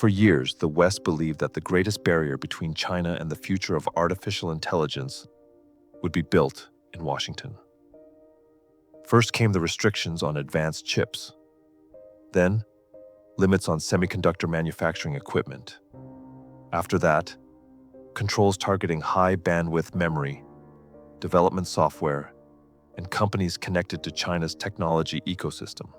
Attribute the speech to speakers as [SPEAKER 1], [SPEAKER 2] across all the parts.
[SPEAKER 1] For years, the West believed that the greatest barrier between China and the future of artificial intelligence would be built in Washington. First came the restrictions on advanced chips. Then, limits on semiconductor manufacturing equipment. After that, controls targeting high-bandwidth memory, development software, and companies connected to China's technology ecosystem.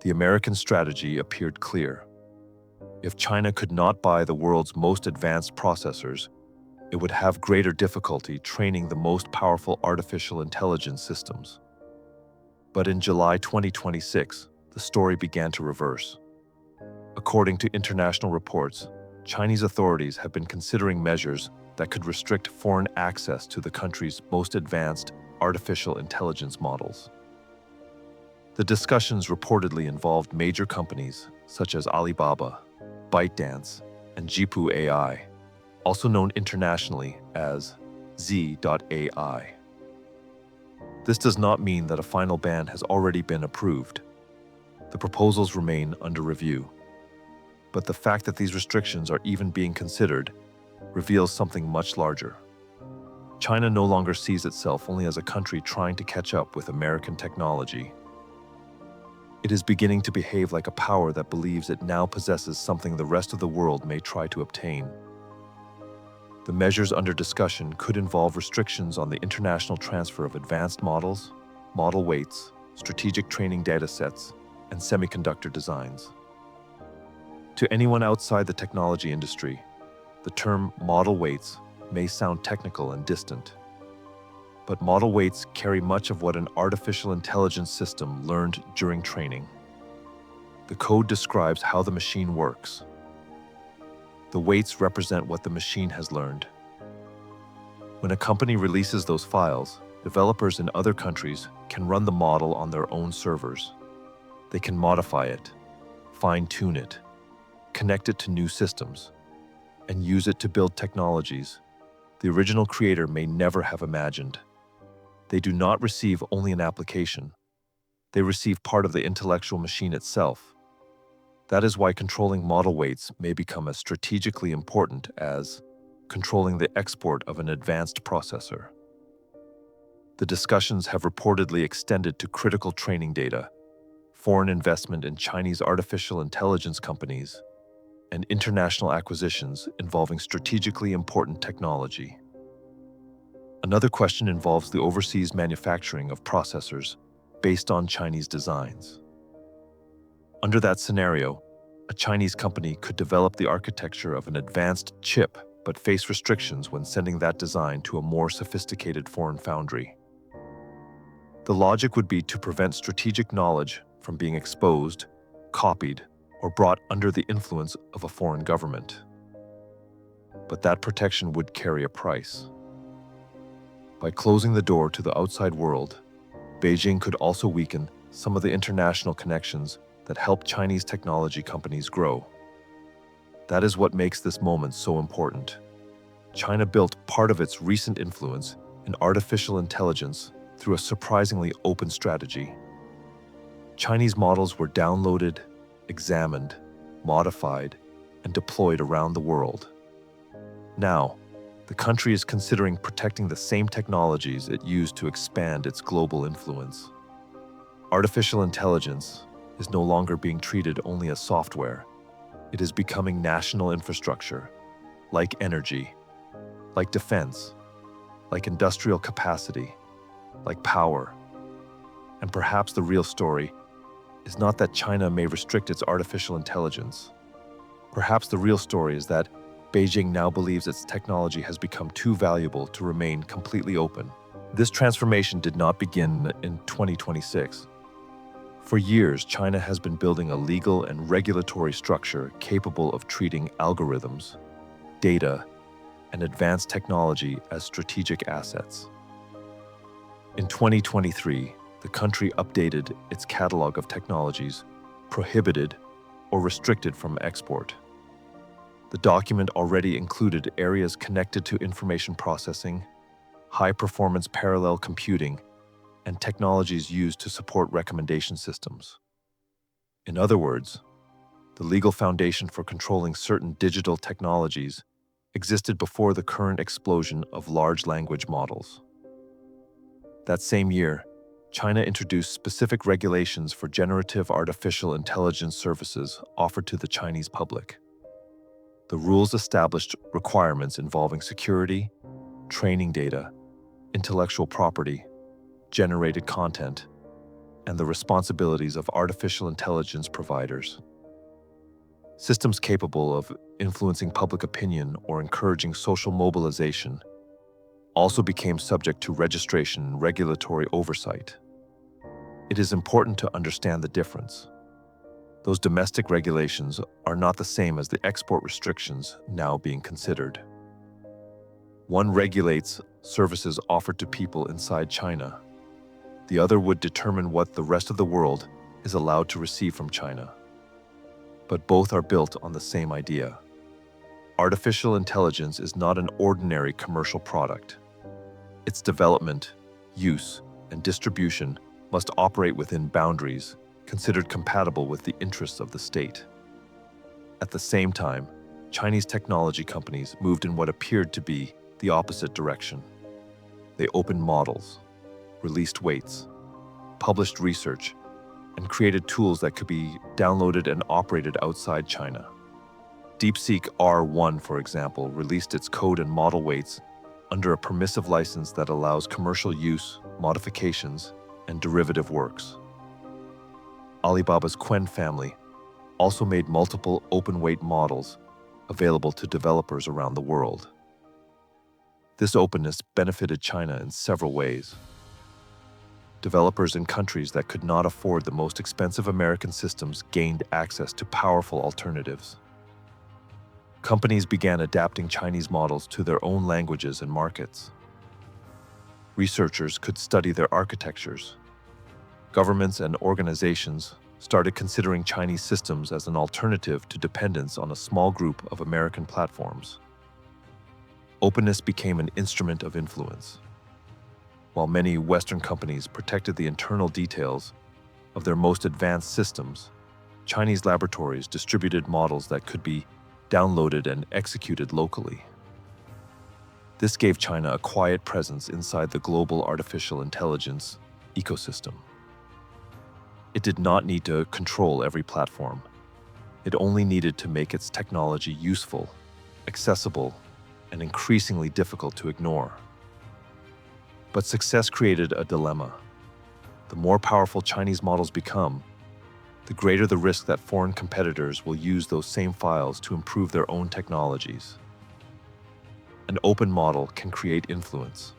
[SPEAKER 1] The American strategy appeared clear. If China could not buy the world's most advanced processors, it would have greater difficulty training the most powerful artificial intelligence systems. But in July 2026, the story began to reverse. According to international reports, Chinese authorities have been considering measures that could restrict foreign access to the country's most advanced artificial intelligence models. The discussions reportedly involved major companies such as Alibaba, ByteDance, and Jipu AI, also known internationally as Z.AI. This does not mean that a final ban has already been approved. The proposals remain under review. But the fact that these restrictions are even being considered reveals something much larger. China no longer sees itself only as a country trying to catch up with American technology. It is beginning to behave like a power that believes it now possesses something the rest of the world may try to obtain. The measures under discussion could involve restrictions on the international transfer of advanced models, model weights, strategic training datasets, and semiconductor designs. To anyone outside the technology industry, the term model weights may sound technical and distant. But model weights carry much of what an artificial intelligence system learned during training. The code describes how the machine works. The weights represent what the machine has learned. When a company releases those files, developers in other countries can run the model on their own servers. They can modify it, fine-tune it, connect it to new systems, and use it to build technologies the original creator may never have imagined. They do not receive only an application. They receive part of the intellectual machine itself. That is why controlling model weights may become as strategically important as controlling the export of an advanced processor. The discussions have reportedly extended to critical training data, foreign investment in Chinese artificial intelligence companies, and international acquisitions involving strategically important technology. Another question involves the overseas manufacturing of processors based on Chinese designs. Under that scenario, a Chinese company could develop the architecture of an advanced chip but face restrictions when sending that design to a more sophisticated foreign foundry. The logic would be to prevent strategic knowledge from being exposed, copied, or brought under the influence of a foreign government. But that protection would carry a price. By closing the door to the outside world, Beijing could also weaken some of the international connections that help Chinese technology companies grow. That is what makes this moment so important. China built part of its recent influence in artificial intelligence through a surprisingly open strategy. Chinese models were downloaded, examined, modified, and deployed around the world. Now, the country is considering protecting the same technologies it used to expand its global influence. Artificial intelligence is no longer being treated only as software. It is becoming national infrastructure, like energy, like defense, like industrial capacity, like power. And perhaps the real story is not that China may restrict its artificial intelligence. Perhaps the real story is that Beijing now believes its technology has become too valuable to remain completely open. This transformation did not begin in 2026. For years, China has been building a legal and regulatory structure capable of treating algorithms, data, and advanced technology as strategic assets. In 2023, the country updated its catalog of technologies prohibited or restricted from export. The document already included areas connected to information processing, high-performance parallel computing, and technologies used to support recommendation systems. In other words, The legal foundation for controlling certain digital technologies existed before the current explosion of large language models. That same year, China introduced specific regulations for generative artificial intelligence services offered to the Chinese public. The rules established requirements involving security, training data, intellectual property, generated content, and the responsibilities of artificial intelligence providers. Systems capable of influencing public opinion or encouraging social mobilization also became subject to registration and regulatory oversight. It is important to understand the difference. Those domestic regulations are not the same as the export restrictions now being considered. One regulates services offered to people inside China. The other would determine what the rest of the world is allowed to receive from China. But both are built on the same idea. Artificial intelligence is not an ordinary commercial product. Its development, use, and distribution must operate within boundaries considered compatible with the interests of the state. At the same time, Chinese technology companies moved in what appeared to be the opposite direction. They opened models, released weights, published research, and created tools that could be downloaded and operated outside China. DeepSeek R1, for example, released its code and model weights under a permissive license that allows commercial use, modifications, and derivative works. Alibaba's Qwen family also made multiple open-weight models available to developers around the world. This openness benefited China in several ways. Developers in countries that could not afford the most expensive American systems gained access to powerful alternatives. Companies began adapting Chinese models to their own languages and markets. Researchers could study their architectures. Governments and organizations started considering Chinese systems as an alternative to dependence on a small group of American platforms. Openness became an instrument of influence. While many Western companies protected the internal details of their most advanced systems, Chinese laboratories distributed models that could be downloaded and executed locally. This gave China a quiet presence inside the global artificial intelligence ecosystem. It did not need to control every platform. It only needed to make its technology useful, accessible, and increasingly difficult to ignore. But success created a dilemma. The more powerful Chinese models become, the greater the risk that foreign competitors will use those same files to improve their own technologies. An open model can create influence,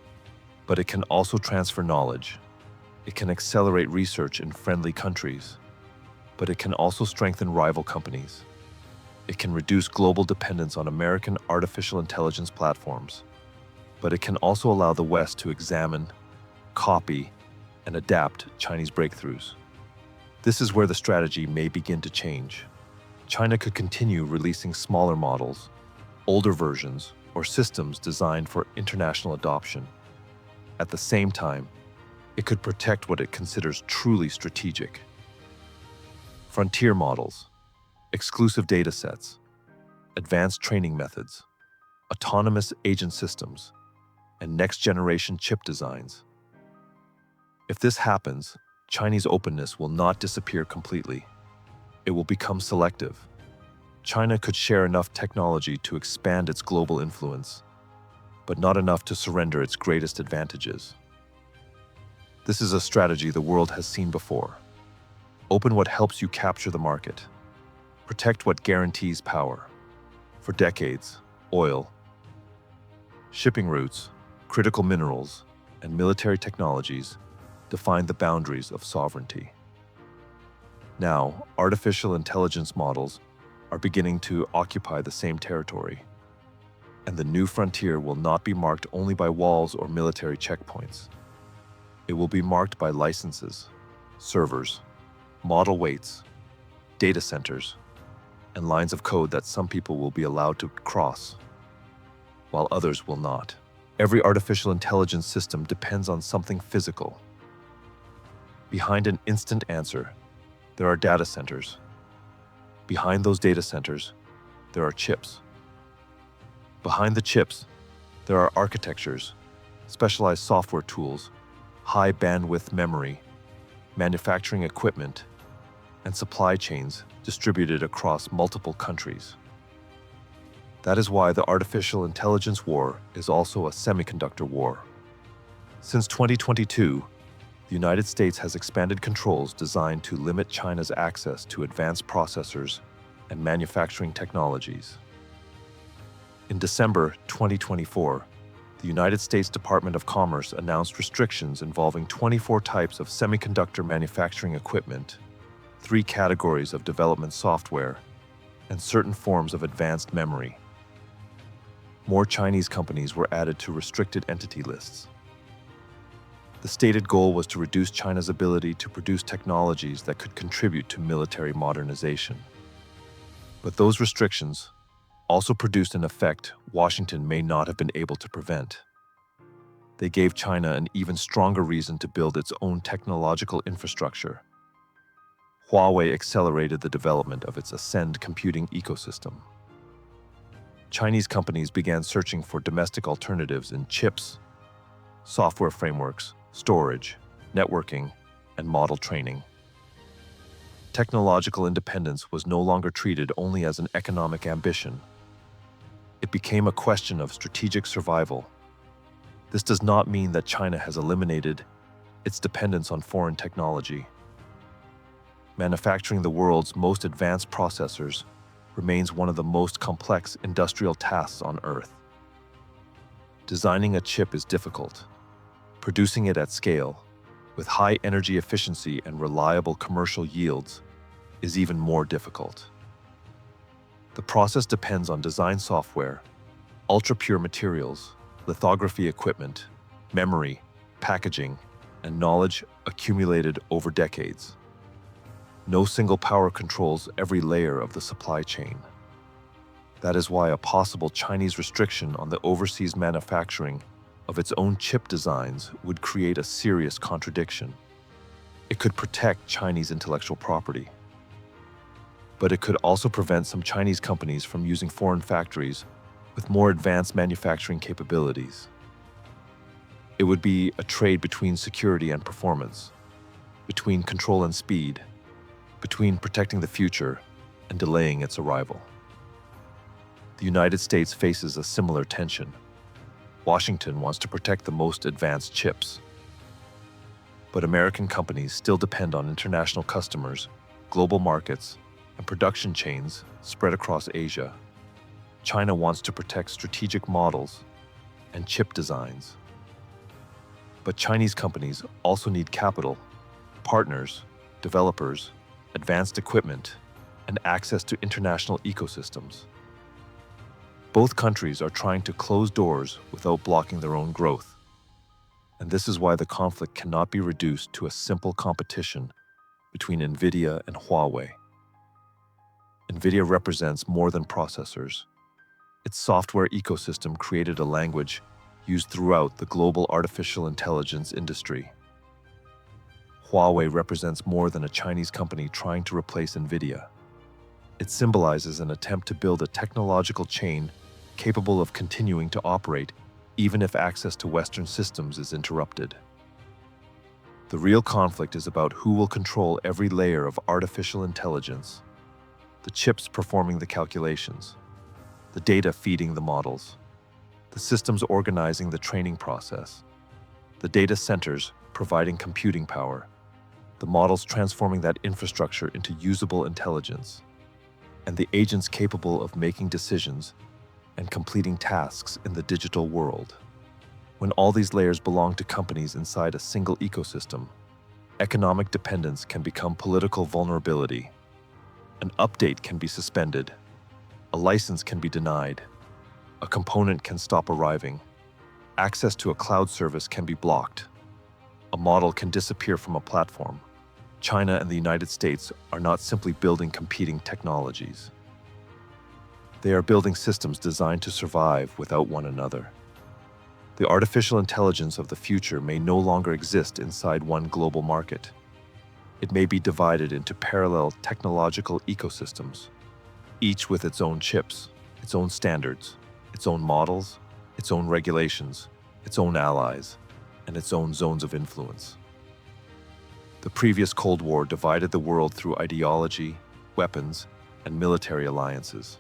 [SPEAKER 1] but it can also transfer knowledge. It can accelerate research in friendly countries, but it can also strengthen rival companies. It can reduce global dependence on American artificial intelligence platforms, but it can also allow the West to examine, copy, and adapt Chinese breakthroughs. This is where the strategy may begin to change. China could continue releasing smaller models, older versions, or systems designed for international adoption. At the same time, it could protect what it considers truly strategic. Frontier models, exclusive data sets, advanced training methods, autonomous agent systems, and next-generation chip designs. If this happens, Chinese openness will not disappear completely. It will become selective. China could share enough technology to expand its global influence, but not enough to surrender its greatest advantages. This is a strategy the world has seen before. Open what helps you capture the market. Protect what guarantees power. For decades, oil, shipping routes, critical minerals, and military technologies defined the boundaries of sovereignty. Now, artificial intelligence models are beginning to occupy the same territory, and the new frontier will not be marked only by walls or military checkpoints. It will be marked by licenses, servers, model weights, data centers, and lines of code that some people will be allowed to cross, while others will not. Every artificial intelligence system depends on something physical. Behind an instant answer, there are data centers. Behind those data centers, there are chips. Behind the chips, there are architectures, specialized software tools, high bandwidth memory, manufacturing equipment, and supply chains distributed across multiple countries. That is why the artificial intelligence war is also a semiconductor war. Since 2022, the United States has expanded controls designed to limit China's access to advanced processors and manufacturing technologies. In December 2024, the United States Department of Commerce announced restrictions involving 24 types of semiconductor manufacturing equipment, 3 categories of development software, and certain forms of advanced memory. More Chinese companies were added to restricted entity lists. The stated goal was to reduce China's ability to produce technologies that could contribute to military modernization. But those restrictions also produced an effect Washington may not have been able to prevent. They gave China an even stronger reason to build its own technological infrastructure. Huawei accelerated the development of its Ascend computing ecosystem. Chinese companies began searching for domestic alternatives in chips, software frameworks, storage, networking, and model training. Technological independence was no longer treated only as an economic ambition. It became a question of strategic survival. This does not mean that China has eliminated its dependence on foreign technology. Manufacturing the world's most advanced processors remains one of the most complex industrial tasks on Earth. Designing a chip is difficult. Producing it at scale, with high energy efficiency and reliable commercial yields, is even more difficult. The process depends on design software, ultra-pure materials, lithography equipment, memory, packaging, and knowledge accumulated over decades. No single power controls every layer of the supply chain. That is why a possible Chinese restriction on the overseas manufacturing of its own chip designs would create a serious contradiction. It could protect Chinese intellectual property, but it could also prevent some Chinese companies from using foreign factories with more advanced manufacturing capabilities. It would be a trade between security and performance, between control and speed, between protecting the future and delaying its arrival. The United States faces a similar tension. Washington wants to protect the most advanced chips. But American companies still depend on international customers, global markets, and production chains spread across Asia. China wants to protect strategic models and chip designs. But Chinese companies also need capital, partners, developers, advanced equipment, and access to international ecosystems. Both countries are trying to close doors without blocking their own growth. And this is why the conflict cannot be reduced to a simple competition between Nvidia and Huawei. Nvidia represents more than processors. Its software ecosystem created a language used throughout the global artificial intelligence industry. Huawei represents more than a Chinese company trying to replace Nvidia. It symbolizes an attempt to build a technological chain capable of continuing to operate even if access to Western systems is interrupted. The real conflict is about who will control every layer of artificial intelligence: the chips performing the calculations, the data feeding the models, the systems organizing the training process, the data centers providing computing power, the models transforming that infrastructure into usable intelligence, and the agents capable of making decisions and completing tasks in the digital world. When all these layers belong to companies inside a single ecosystem, economic dependence can become political vulnerability. An update can be suspended, a license can be denied, a component can stop arriving, access to a cloud service can be blocked, a model can disappear from a platform. China and the United States are not simply building competing technologies. They are building systems designed to survive without one another. The artificial intelligence of the future may no longer exist inside one global market. It may be divided into parallel technological ecosystems, each with its own chips, its own standards, its own models, its own regulations, its own allies, and its own zones of influence. The previous Cold War divided the world through ideology, weapons, and military alliances.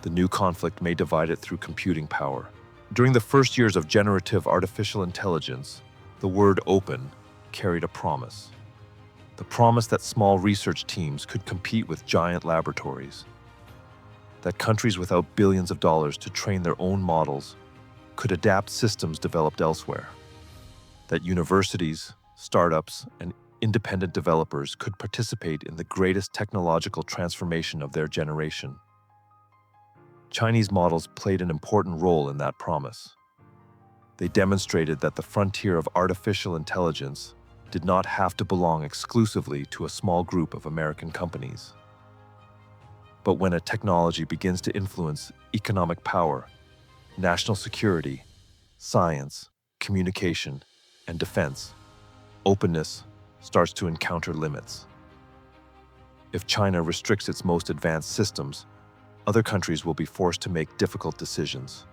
[SPEAKER 1] The new conflict may divide it through computing power. During the first years of generative artificial intelligence, the word open carried a promise. The promise that small research teams could compete with giant laboratories, that countries without billions of dollars to train their own models could adapt systems developed elsewhere, that universities, startups, and independent developers could participate in the greatest technological transformation of their generation. Chinese models played an important role in that promise. They demonstrated that the frontier of artificial intelligence did not have to belong exclusively to a small group of American companies. But when a technology begins to influence economic power, national security, science, communication, and defense, openness starts to encounter limits. If China restricts its most advanced systems, other countries will be forced to make difficult decisions.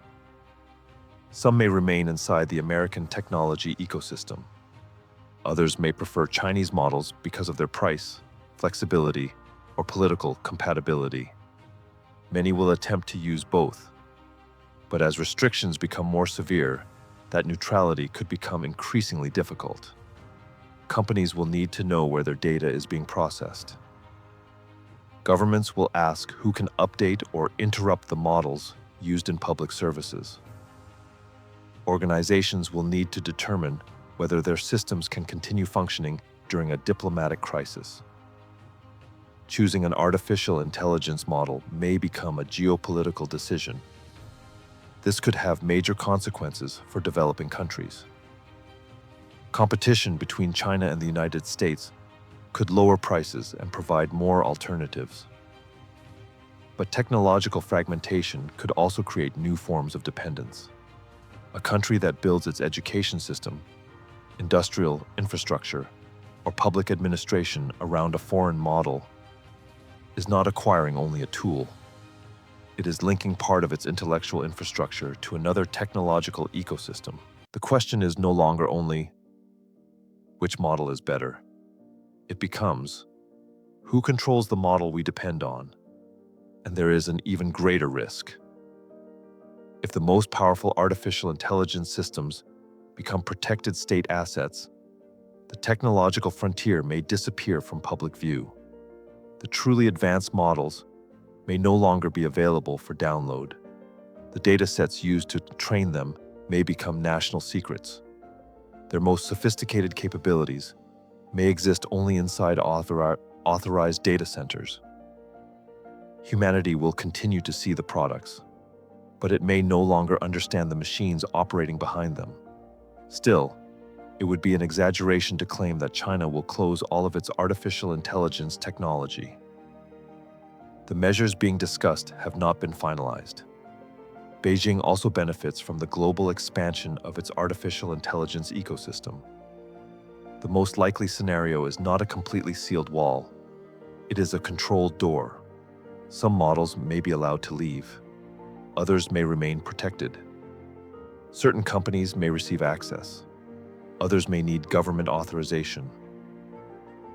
[SPEAKER 1] Some may remain inside the American technology ecosystem. Others may prefer Chinese models because of their price, flexibility, or political compatibility. Many will attempt to use both. But as restrictions become more severe, that neutrality could become increasingly difficult. Companies will need to know where their data is being processed. Governments will ask who can update or interrupt the models used in public services. Organizations will need to determine whether their systems can continue functioning during a diplomatic crisis. Choosing an artificial intelligence model may become a geopolitical decision. This could have major consequences for developing countries. Competition between China and the United States could lower prices and provide more alternatives. But technological fragmentation could also create new forms of dependence. A country that builds its education system, industrial infrastructure, or public administration around a foreign model is not acquiring only a tool. It is linking part of its intellectual infrastructure to another technological ecosystem. The question is no longer only which model is better. It becomes who controls the model we depend on, and there is an even greater risk. If the most powerful artificial intelligence systems become protected state assets, the technological frontier may disappear from public view. The truly advanced models may no longer be available for download. The datasets used to train them may become national secrets. Their most sophisticated capabilities may exist only inside authorized data centers. Humanity will continue to see the products, but it may no longer understand the machines operating behind them. Still, it would be an exaggeration to claim that China will close all of its artificial intelligence technology. The measures being discussed have not been finalized. Beijing also benefits from the global expansion of its artificial intelligence ecosystem. The most likely scenario is not a completely sealed wall. It is a controlled door. Some models may be allowed to leave. Others may remain protected. Certain companies may receive access. Others may need government authorization.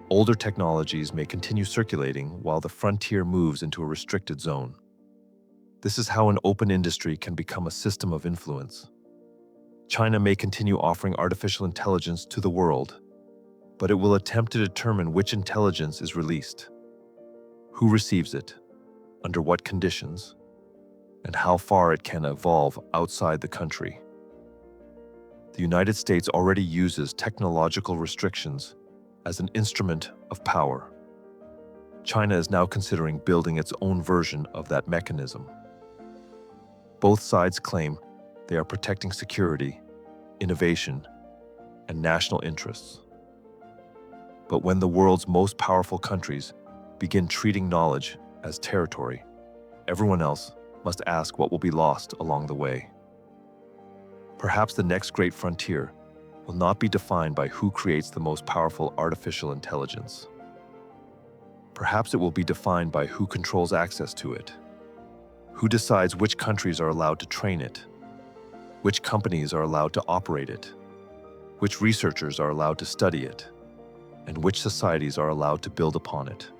[SPEAKER 1] Older technologies may continue circulating while the frontier moves into a restricted zone. This is how an open industry can become a system of influence. China may continue offering artificial intelligence to the world, but it will attempt to determine which intelligence is released, who receives it, under what conditions, and how far it can evolve outside the country. The United States already uses technological restrictions as an instrument of power. China is now considering building its own version of that mechanism. Both sides claim they are protecting security, innovation, and national interests. But when the world's most powerful countries begin treating knowledge as territory, everyone else must ask what will be lost along the way. Perhaps the next great frontier will not be defined by who creates the most powerful artificial intelligence. Perhaps it will be defined by who controls access to it, who decides which countries are allowed to train it, which companies are allowed to operate it, which researchers are allowed to study it, and which societies are allowed to build upon it.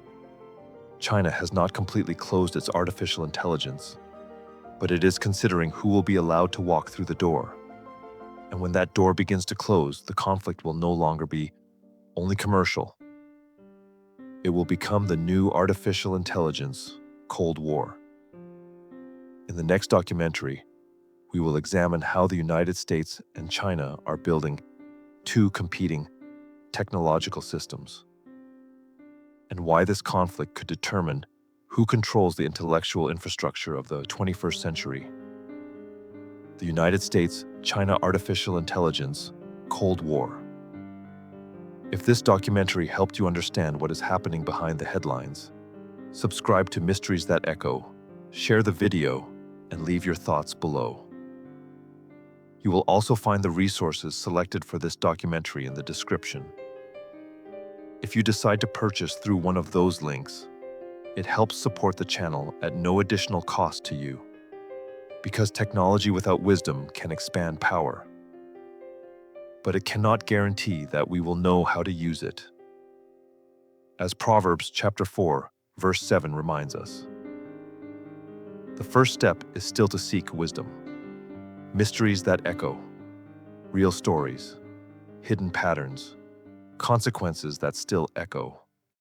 [SPEAKER 1] China has not completely closed its artificial intelligence, but it is considering who will be allowed to walk through the door. And when that door begins to close, the conflict will no longer be only commercial. It will become the new artificial intelligence Cold War. In the next documentary, we will examine how the United States and China are building two competing technological systems, and why this conflict could determine who controls the intellectual infrastructure of the 21st century. The United States-China Artificial Intelligence Cold War. If this documentary helped you understand what is happening behind the headlines, subscribe to Mysteries That Echo, share the video, and leave your thoughts below. You will also find the resources selected for this documentary in the description. If you decide to purchase through one of those links, it helps support the channel at no additional cost to you, because technology without wisdom can expand power, but it cannot guarantee that we will know how to use it. As Proverbs chapter 4, verse 7 reminds us, the first step is still to seek wisdom. Mysteries that echo, real stories, hidden patterns, consequences that still echo.